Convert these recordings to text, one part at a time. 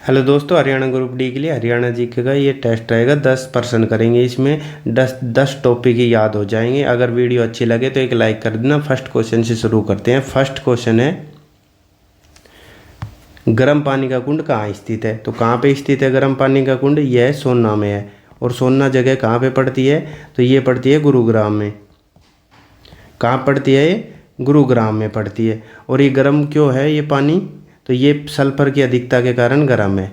Hello दोस्तों, Haryana group D के लिए हरियाणा जीके का ये टेस्ट रहेगा। 10 प्रश्न करेंगे इसमें। 10 टॉपिक ही याद हो जाएंगे। अगर वीडियो अच्छी लगे तो एक लाइक कर देना। फर्स्ट क्वेश्चन से शुरू करते हैं। फर्स्ट क्वेश्चन है, गर्म पानी का कुंड कहाँ स्थित है? तो कहाँ पे स्थित है गर्म पानी का कुंड? यह सोना में है। और सोना जगह कहाँ पे पड़ती है? तो ये पड़ती है गुरुग्राम में। कहाँ पड़ती है ये? गुरुग्राम में पड़ती है। और ये गर्म क्यों है ये पानी? तो ये सल्फर की अधिकता के कारण गर्म है।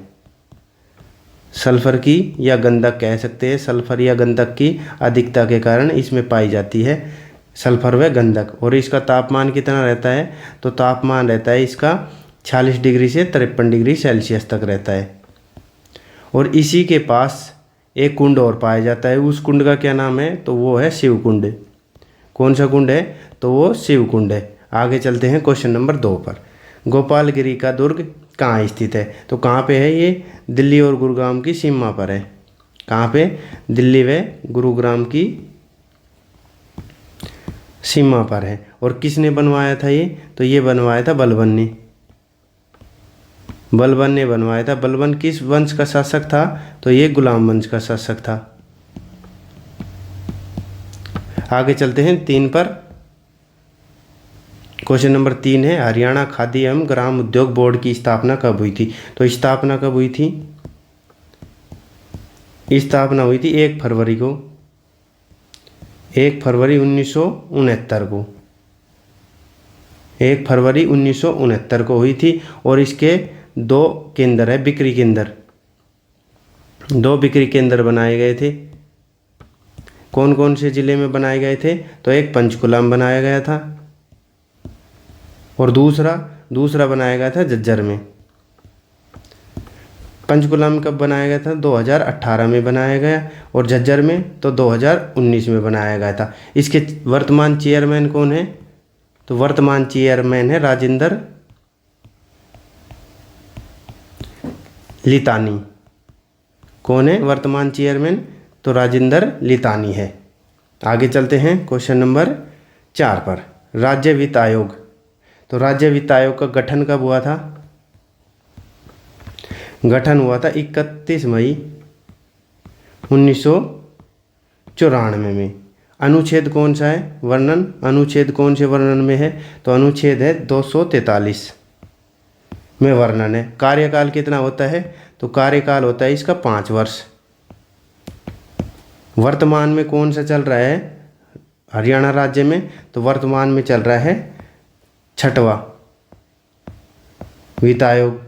सल्फर की या गंधक कह सकते हैं, सल्फर या गंधक की अधिकता के कारण इसमें पाई जाती है सल्फर व गंधक। और इसका तापमान कितना रहता है? तो तापमान रहता है इसका 46 डिग्री से 53 डिग्री सेल्सियस तक रहता है। और इसी के पास एक कुंड और पाया जाता है। उस कुंड का क्या नाम है? तो वो है शिव कुंड। कौन सा कुंड है? तो वो शिव कुंड है। आगे चलते हैं क्वेश्चन नंबर 2 पर। गोपालगिरी का दुर्ग कहाँ स्थित है? तो कहाँ पे है ये? दिल्ली और गुरुग्राम की सीमा पर है। कहाँ पे? दिल्ली व गुरुग्राम की सीमा पर है। और किसने बनवाया था ये? तो ये बनवाया था बलबन ने। बलबन ने बनवाया था। बलबन किस वंश का शासक था? तो ये गुलाम वंश का शासक था। आगे चलते हैं 3 पर। क्वेश्चन नंबर 3 है, हरियाणा खादी एवं ग्राम उद्योग बोर्ड की स्थापना कब हुई थी? तो स्थापना कब हुई थी? स्थापना हुई थी 1 फरवरी को। 1 फरवरी 1969 को। 1 फरवरी 1969 को हुई थी। और इसके 2 केंद्र है, बिक्री केंद्र। 2 बिक्री केंद्र बनाए गए थे। कौन कौन से ज़िले में बनाए गए थे? तो एक पंचकुला में बनाया गया था और दूसरा बनाया गया था झज्जर में। पंचकुला में कब बनाया गया था? 2018 में बनाया गया। और झज्जर में तो 2019 में बनाया गया था। इसके वर्तमान चेयरमैन कौन है? तो वर्तमान चेयरमैन है राजेंद्र लितानी। कौन है वर्तमान चेयरमैन? तो राजेंद्र लितानी है। आगे चलते हैं क्वेश्चन नंबर 4 पर। राज्य वित्त आयोग। तो राज्य वित्त आयोग का गठन कब हुआ था? गठन हुआ था 31 मई 1994 में। अनुच्छेद कौन सा है? वर्णन। अनुच्छेद कौन से वर्णन में है? तो अनुच्छेद है 243 में वर्णन है। कार्यकाल कितना होता है? तो कार्यकाल होता है इसका 5 वर्ष। वर्तमान में कौन सा चल रहा है हरियाणा राज्य में? तो वर्तमान में चल रहा है 6वां वित्त आयोग।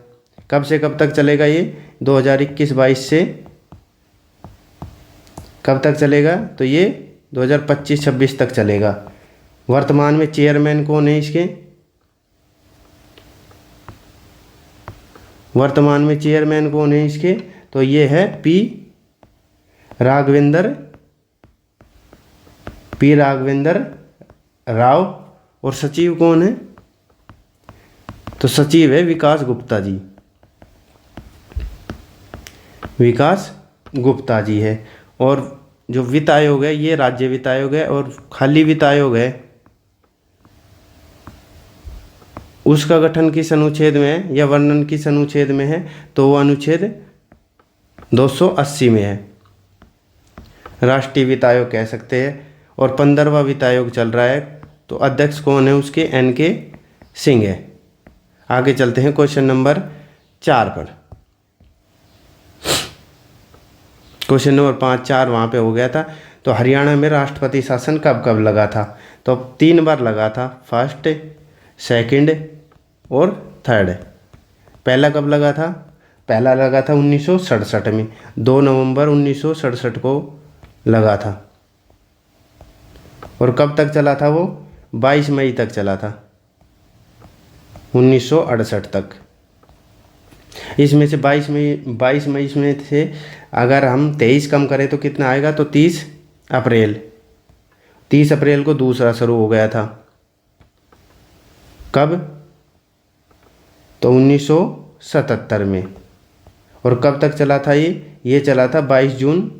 कब से कब तक चलेगा ये? 2021-22 से कब तक चलेगा? तो ये 2025-26 तक चलेगा। वर्तमान में चेयरमैन कौन है इसके? वर्तमान में चेयरमैन कौन है इसके? तो ये है पी राघवेंद्र राव। और सचिव कौन है? तो सचिव है विकास गुप्ता जी। विकास गुप्ता जी है। और जो वित्त आयोग है ये राज्य वित्त आयोग है। और खाली वित्त आयोग है उसका गठन किस अनुच्छेद में है या वर्णन किस अनुच्छेद में है? तो वो अनुच्छेद 280 में है। राष्ट्रीय वित्त आयोग कह सकते हैं। और 15वां वित्त आयोग चल रहा है। तो अध्यक्ष कौन है उसके? NK सिंह है। आगे चलते हैं क्वेश्चन नंबर 4 पर। क्वेश्चन नंबर 5, 4 वहाँ पे हो गया था। तो हरियाणा में राष्ट्रपति शासन कब कब लगा था? तो 3 बार लगा था। फर्स्ट, सेकंड और थर्ड। पहला कब लगा था? पहला लगा था 1967 में। 2 नवंबर 1967 को लगा था। और कब तक चला था वो? 22 मई तक चला था, 1968 तक। इसमें से 22 मई में से अगर हम 23 कम करें तो कितना आएगा? तो 30 अप्रैल को दूसरा शुरू हो गया था। कब? तो 1977 में। और कब तक चला था ये चला था 22 जून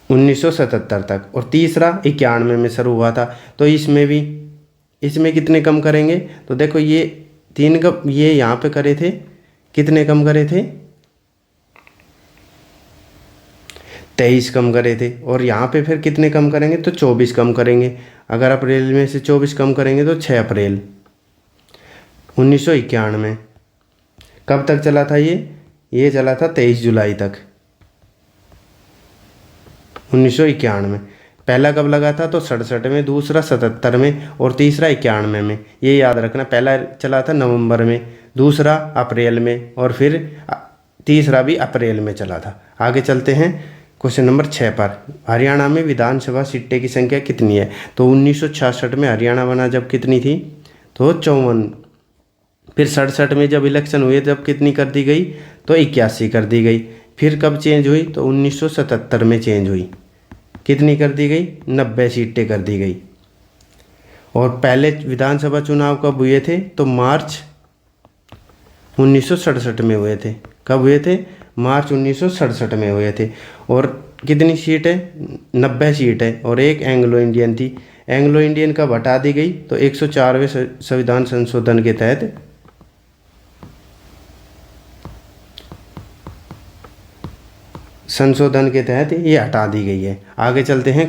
1977 तक। और तीसरा 91 में शुरू हुआ था। तो इसमें कितने कम करेंगे? तो देखो ये 3 कम ये यहाँ पे करे थे, कितने कम करे थे? 23 कम करे थे। और यहाँ पे फिर कितने कम करेंगे? तो 24 कम करेंगे। अगर अप्रैल में से 24 कम करेंगे तो 6 अप्रैल 1991। कब तक चला था ये चला था 23 जुलाई तक 1991। पहला कब लगा था? तो 67 में, दूसरा 77 में और तीसरा 91 में। ये याद रखना, पहला चला था नवंबर में, दूसरा अप्रैल में और फिर तीसरा भी अप्रैल में चला था। आगे चलते हैं क्वेश्चन नंबर 6 पर। हरियाणा में विधानसभा सीटें की संख्या कितनी है? तो 1966 में हरियाणा बना जब कितनी थी? तो 54। फिर 67 में जब इलेक्शन हुए तब कितनी कर दी गई? तो 81 कर दी गई। फिर कब चेंज हुई? तो 1977 में चेंज हुई। कितनी कर दी गई? 90 सीटें कर दी गई। और पहले विधानसभा चुनाव कब हुए थे? तो मार्च 1967 में हुए थे। कब हुए थे? मार्च 1967 में हुए थे। और कितनी सीट है? 90 सीट है। और एक एंग्लो इंडियन थी। एंग्लो इंडियन कब हटा दी गई? तो 104वें संविधान संशोधन के तहत ये हटा दी गई है। आगे चलते हैं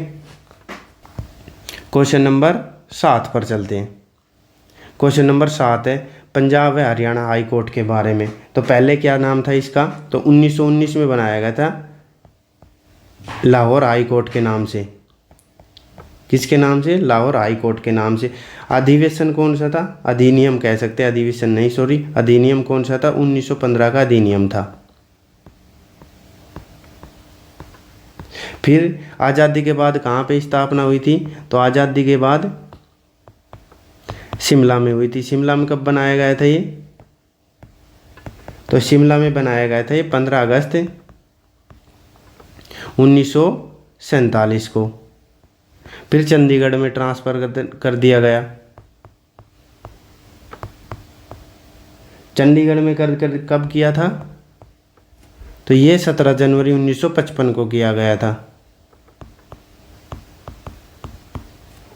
क्वेश्चन नंबर 7 पर चलते हैं। क्वेश्चन नंबर 7 है पंजाब व हरियाणा हाई कोर्ट के बारे में। तो पहले क्या नाम था इसका? तो 1919 में बनाया गया था लाहौर हाई कोर्ट के नाम से। किसके नाम से? लाहौर हाई कोर्ट के नाम से। अधिवेशन कौन सा था? अधिनियम कह सकते हैं, अधिवेशन नहीं, सॉरी। अधिनियम कौन सा था? 1915 का अधिनियम था। फिर आज़ादी के बाद कहाँ पे स्थापना हुई थी? तो आज़ादी के बाद शिमला में हुई थी। शिमला में कब बनाया गया था ये? तो शिमला में बनाया गया था ये 15 अगस्त 1947 को। फिर चंडीगढ़ में ट्रांसफ़र कर दिया गया। चंडीगढ़ में कब किया था? तो ये 17 जनवरी 1955 को किया गया था।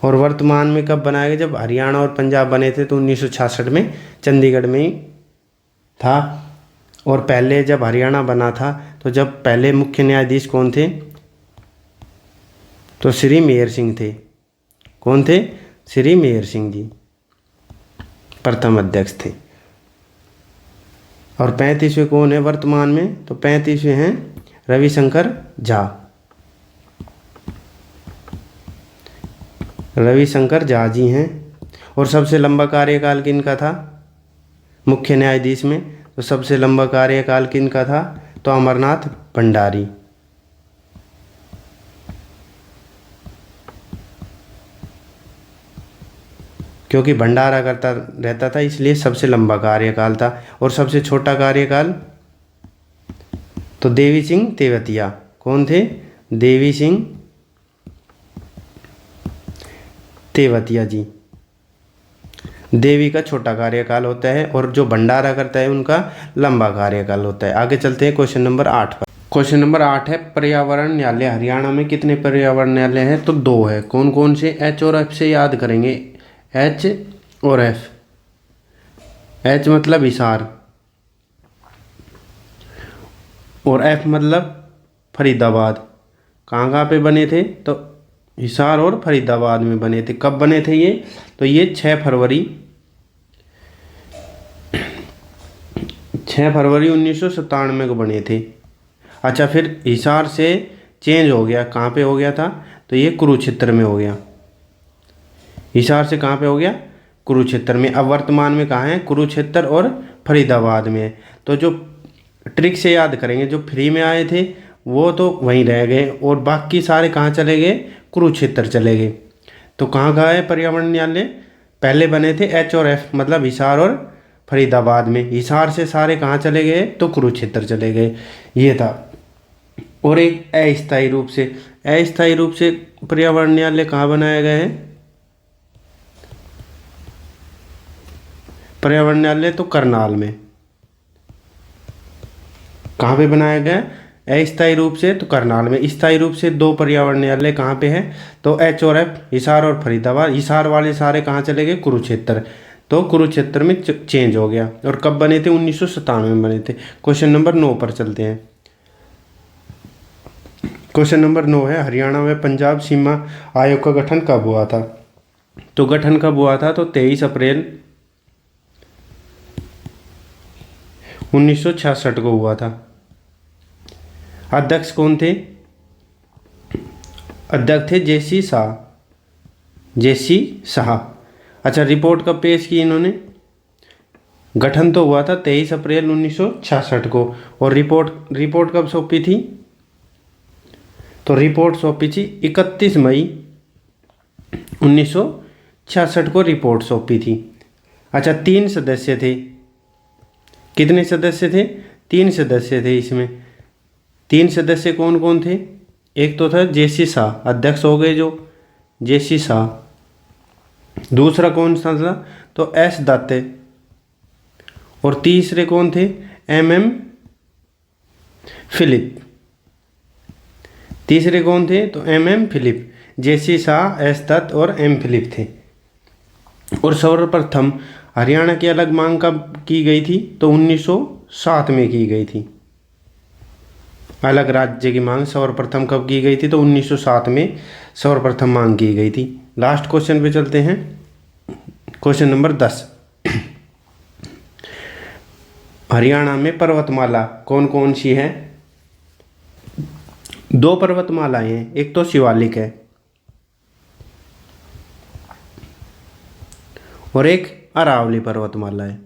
और वर्तमान में कब बनाया गया? जब हरियाणा और पंजाब बने थे तो 1966 में चंडीगढ़ में ही था। और पहले जब हरियाणा बना था तो जब पहले मुख्य न्यायाधीश कौन थे? तो श्री मेहर सिंह थे। कौन थे? श्री मेहर सिंह जी प्रथम अध्यक्ष थे। और 35वें कौन है वर्तमान में? तो 35वें हैं रविशंकर झा। रविशंकर झा जी हैं। और सबसे लंबा कार्यकाल किनका था मुख्य न्यायाधीश में? तो सबसे लंबा कार्यकाल किनका था? तो अमरनाथ भंडारी। क्योंकि भंडारा करता रहता था इसलिए सबसे लंबा कार्यकाल था। और सबसे छोटा कार्यकाल तो देवी सिंह तेवतिया। कौन थे? देवी सिंह तेवतिया जी। देवी का छोटा कार्यकाल होता है और जो भंडारा करता है उनका लंबा कार्यकाल होता है। आगे चलते हैं क्वेश्चन नंबर 8 पर। क्वेश्चन नंबर 8 है पर्यावरण न्यायालय हरियाणा में कितने पर्यावरण न्यायालय हैं? तो 2 है। कौन कौन से? एच और एफ से याद करेंगे। एच और एफ। एच मतलब हिसार और एफ मतलब फरीदाबाद। कहाँ कहाँ पे बने थे? तो हिसार और फरीदाबाद में बने थे। कब बने थे ये? तो ये 6 फरवरी 1997 को बने थे। अच्छा, फिर हिसार से चेंज हो गया, कहाँ पे हो गया था? तो ये कुरुक्षेत्र में हो गया। हिसार से कहाँ पे हो गया? कुरुक्षेत्र में। अब वर्तमान में कहाँ है? कुरुक्षेत्र और फरीदाबाद में है। तो जो ट्रिक से याद करेंगे, जो फ्री में आए थे वो तो वहीं रह गए और बाकी सारे कहाँ चले गए? कुरुक्षेत्र चले गए। तो कहाँ कहाँ है पर्यावरण न्यायालय? पहले बने थे एच और एफ मतलब हिसार और फरीदाबाद में। हिसार से सारे कहाँ चले गए? तो कुरुक्षेत्र चले गए। ये था। और एक अस्थायी रूप से पर्यावरण न्यायालय कहाँ बनाया गया है? पर्यावरण न्यायालय तो करनाल में। कहाँ पे बनाया गया? अस्थायी रूप से तो करनाल में। स्थायी रूप से 2 पर्यावरण न्यायालय कहाँ पे है? तो एच और एफ हिसार और फरीदाबाद। हिसार वाले सारे कहाँ चले गए? कुरुक्षेत्र। तो कुरुक्षेत्र में चेंज हो गया। और कब बने थे? 1997 में बने थे। क्वेश्चन नंबर 9 पर चलते हैं। क्वेश्चन नंबर 9 है, हरियाणा व पंजाब सीमा आयोग का गठन कब हुआ था? तो गठन कब हुआ था? तो 23 अप्रैल 1966 को हुआ था। अध्यक्ष कौन थे? अध्यक्ष थे जेसी शाह। जेसी शाह। अच्छा, रिपोर्ट कब पेश की इन्होंने? गठन तो हुआ था 23 अप्रैल 1966 को, और रिपोर्ट कब सौंपी थी? तो रिपोर्ट सौंपी थी 31 मई 1966 को रिपोर्ट सौंपी थी। अच्छा, 3 सदस्य थे। कितने सदस्य थे? 3 सदस्य थे इसमें। 3 सदस्य कौन कौन थे? एक तो था जेसी शाह, अध्यक्ष हो गए जो जेसी शाह। दूसरा कौन सा था? तो एस दत्त। और तीसरे कौन थे? MM फिलिप। तीसरे कौन थे? तो MM Philip. J C Shah, S Dutt और M फिलिप थे। और सर्वप्रथम हरियाणा की अलग मांग कब की गई थी? तो 1907 में की गई थी। अलग राज्य की मांग सर्वप्रथम कब की गई थी? तो 1907 में सर्वप्रथम मांग की गई थी। लास्ट क्वेश्चन पे चलते हैं। क्वेश्चन नंबर 10, हरियाणा में पर्वतमाला कौन कौन सी है? 2 पर्वतमालाएं हैं, एक तो शिवालिक है और एक अरावली पर्वतमाला है।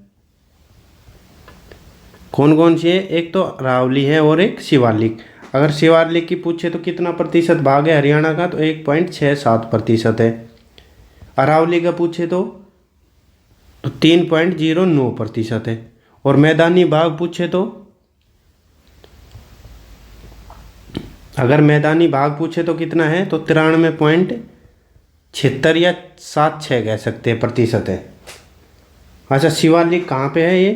कौन कौन सी है? एक तो अरावली है और एक शिवालिक। अगर शिवालिक की पूछे तो कितना प्रतिशत भाग है हरियाणा का? तो 1.67% है। अरावली का पूछे तो 3.09% है। और मैदानी भाग पूछे तो, अगर मैदानी भाग पूछे तो कितना है? तो 93.76 या 76 कह सकते हैं प्रतिशत है। अच्छा, शिवालिक कहाँ पे है ये?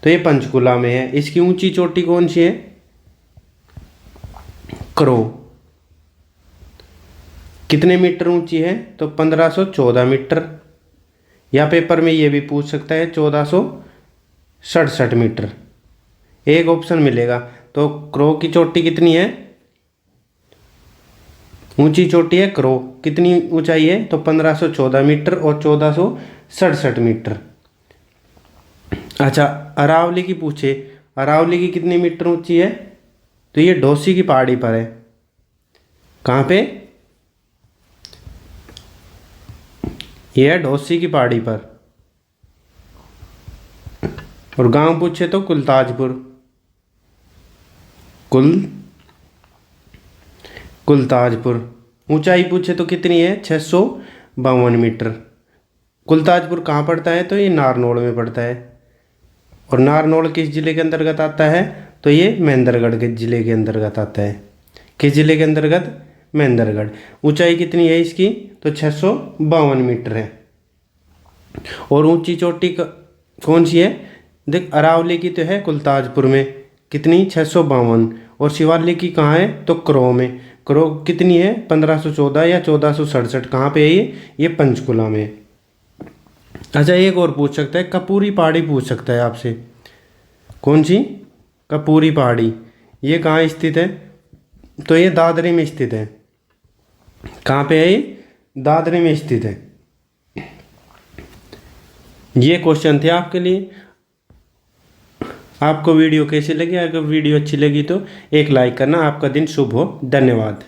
तो ये पंचकुला में है। इसकी ऊंची चोटी कौन सी है? क्रो। कितने मीटर ऊंची है? तो 1514 मीटर। या पेपर में ये भी पूछ सकता है 1467 मीटर। एक ऑप्शन मिलेगा। तो क्रो की चोटी कितनी है? ऊंची चोटी है क्रो, कितनी ऊंचाई है? तो 1514 मीटर और 1467 मीटर। अच्छा, अरावली की पूछे, अरावली की कितनी मीटर ऊंची है? तो ये ढोसी की पहाड़ी पर है। कहाँ पे? ये है ढोसी की पहाड़ी पर। और गांव पूछे तो कुलताजपुर। कुलताजपुर। ऊंचाई पूछे तो कितनी है? 652 मीटर। कुलताजपुर कहाँ पड़ता है? तो ये नारनौल में पड़ता है। और नारनौल किस जिले के अंतर्गत आता है? तो ये महेंद्रगढ़ के जिले के अंतर्गत आता है। किस जिले के अंतर्गत? महेंद्रगढ़। ऊंचाई कितनी है इसकी? तो 652 मीटर है। और ऊंची चोटी कौन सी है? देख, अरावली की तो है कुलताजपुर में, कितनी? 652। और शिवालिक की कहाँ है? तो क्रो में। क्रो कितनी है? 1514 या 1467। कहाँ पे है ये पंचकुला में। अच्छा, एक और पूछ सकता है, कपूरी पहाड़ी पूछ सकता है आपसे। कौन सी? कपूरी पहाड़ी। ये कहाँ स्थित है? तो ये दादरी में स्थित है। कहाँ पे है ये? दादरी में स्थित है। ये क्वेश्चन थे आपके लिए। आपको वीडियो कैसी लगी? अगर वीडियो अच्छी लगी तो एक लाइक करना। आपका दिन शुभ हो। धन्यवाद।